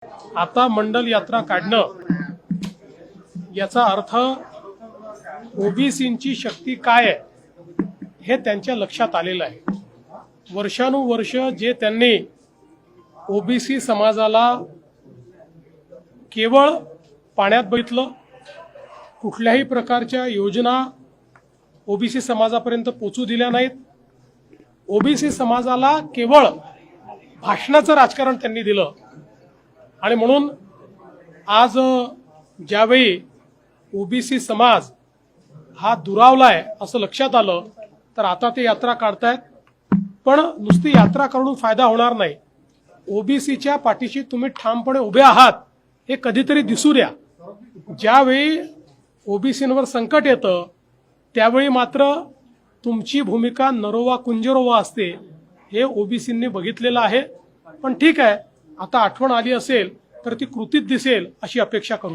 आता मंडल यात्रा काढणं याचा अर्थ ओबीसींची शक्ती काय आहे हे त्यांच्या लक्षात आलेलं आहे। वर्षानुवर्ष जे त्यांनी ओबीसी समाजाला केवळ पाण्यात बघितलं, कुठल्याही प्रकारच्या योजना ओबीसी समाजापर्यंत पोहोचू दिल्या नाहीत, ओबीसी समाजाला केवळ भाषणाचं राजकारण त्यांनी दिलं। आणि म्हणून आज ज्यावेळी ओबीसी समाज हा दुरावलाय असं लक्षात आलं तर आता ते यात्रा काढतायत। पण नुसती यात्रा करून फायदा होणार नाही, ओबीसीच्या पाठीशी तुम्ही ठामपणे उभे आहात हे कधीतरी दिसू द्या। ज्यावेळी ओबीसींवर संकट येतं त्यावेळी मात्र तुमची भूमिका नरोवा कुंजरोवा असते, हे ओबीसींनी बघितलेलं आहे। पण ठीक आहे, आता आठवण आली असेल तर ती कृतीत दिसेल अशी अपेक्षा करू।